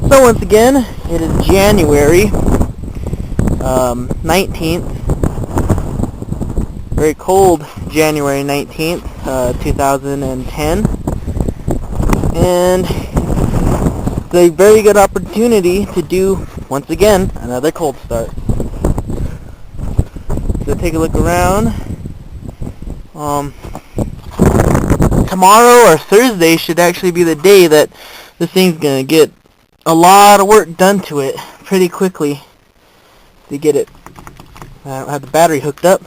So once again, it is January 19th, very cold January 19th, 2010, and it's a very good opportunity to do, once again, another cold start. So take a look around. Tomorrow or Thursday should actually be the day that this thing's going to get a lot of work done to it pretty quickly to get it. I don't have the battery hooked up,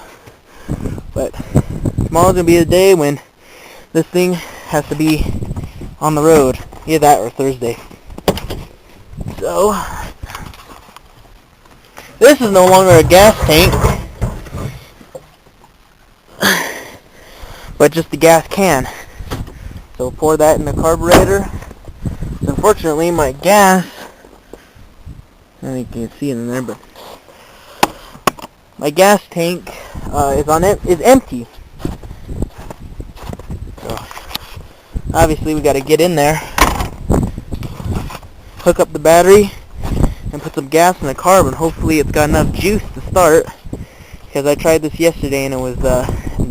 but tomorrow's going to be the day when this thing has to be on the road. Either that or Thursday. So, this is no longer a gas tank, but just a gas can. So pour that in the carburetor. Unfortunately, my gas, I don't think you can see it in there, but my gas tank is empty. So obviously we got to get in there, hook up the battery, and put some gas in the carb, and hopefully it's got enough juice to start. Because I tried this yesterday and it was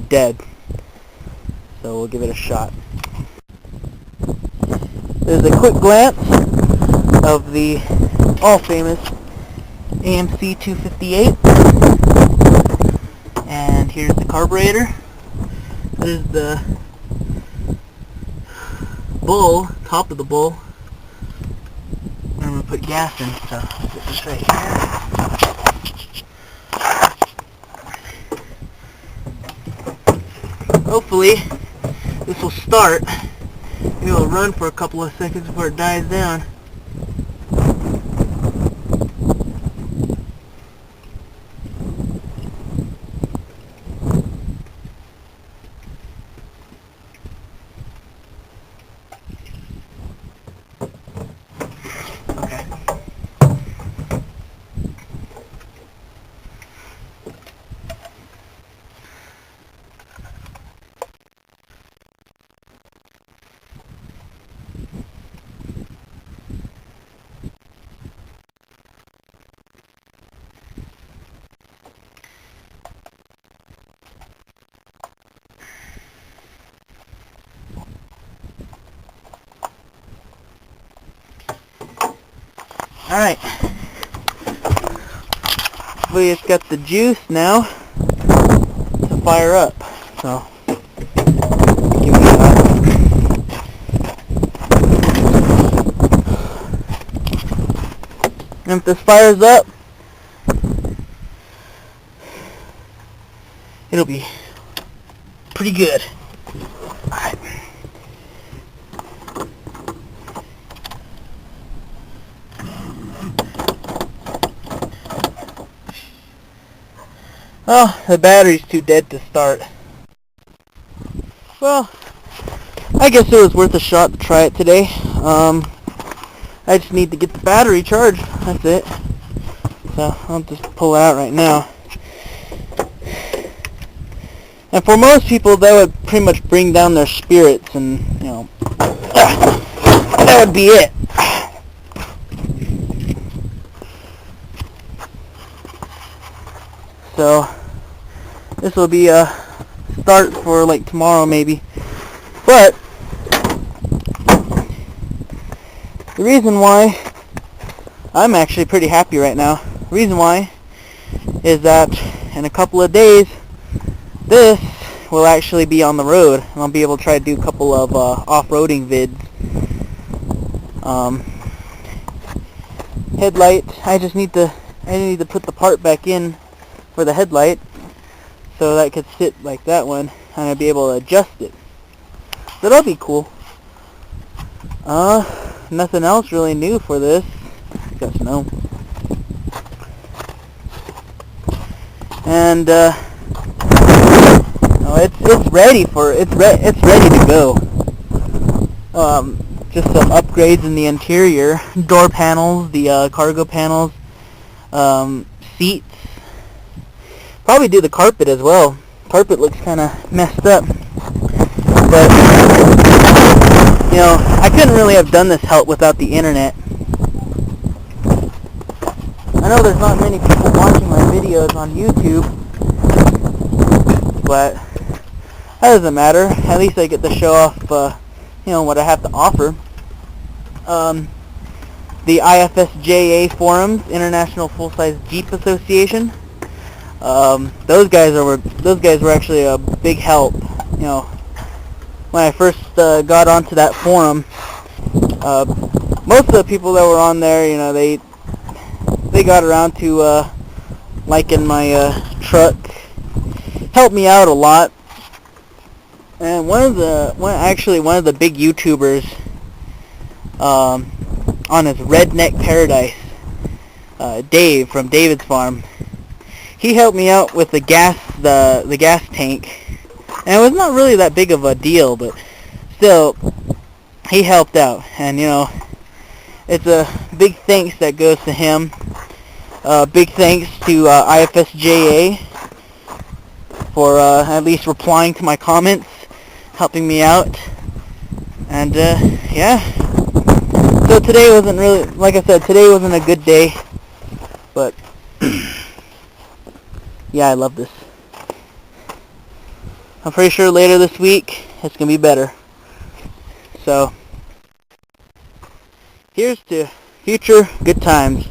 dead. So we'll give it a shot. There's a quick glance of the all-famous AMC 258. And here's the carburetor. There's the bowl, top of the bowl. I'm going to put gas in, so I'll get this right here. Hopefully, this will start. Maybe it'll run for a couple of seconds before it dies down. Okay. Alright, hopefully it's got the juice now to fire up, so give me that. And if this fires up, it'll be pretty good. Alright. Oh, the battery's too dead to start. Well, I guess it was worth a shot to try it today. I just need to get the battery charged. That's it. So I'll just pull it out right now. And for most people, that would pretty much bring down their spirits, and that would be it. So this will be a start for like tomorrow maybe. But the reason why I'm actually pretty happy right now, the reason why is that in a couple of days this will actually be on the road, and I'll be able to try to do a couple of off-roading vids. Headlight, I need to put the part back in for the headlight, so that could sit like that one, and I'll be able to adjust it. So that'll be cool. Nothing else really new for this. I guess no. And it's ready to go. Just some upgrades in the interior, door panels, the cargo panels, seats. Probably do the carpet as well. Carpet looks kind of messed up, but I couldn't really have done this help without the internet. know there's not many people watching my videos on YouTube, but that doesn't matter. At least I get to show off, what I have to offer. The IFSJA forums, International Full-Size Jeep Association. Those guys were actually a big help. When I first got onto that forum, most of the people that were on there, they got around to liking my truck, helped me out a lot. And one of the big YouTubers on his Redneck Paradise, Dave from David's Farm, he helped me out with the gas tank. And it was not really that big of a deal, but still, he helped out. And, it's a big thanks that goes to him. Big thanks to IFSJA for at least replying to my comments, helping me out. And, yeah. So today wasn't really, like I said, today wasn't a good day. But, yeah, I love this. I'm pretty sure later this week it's going to be better. So, here's to future good times.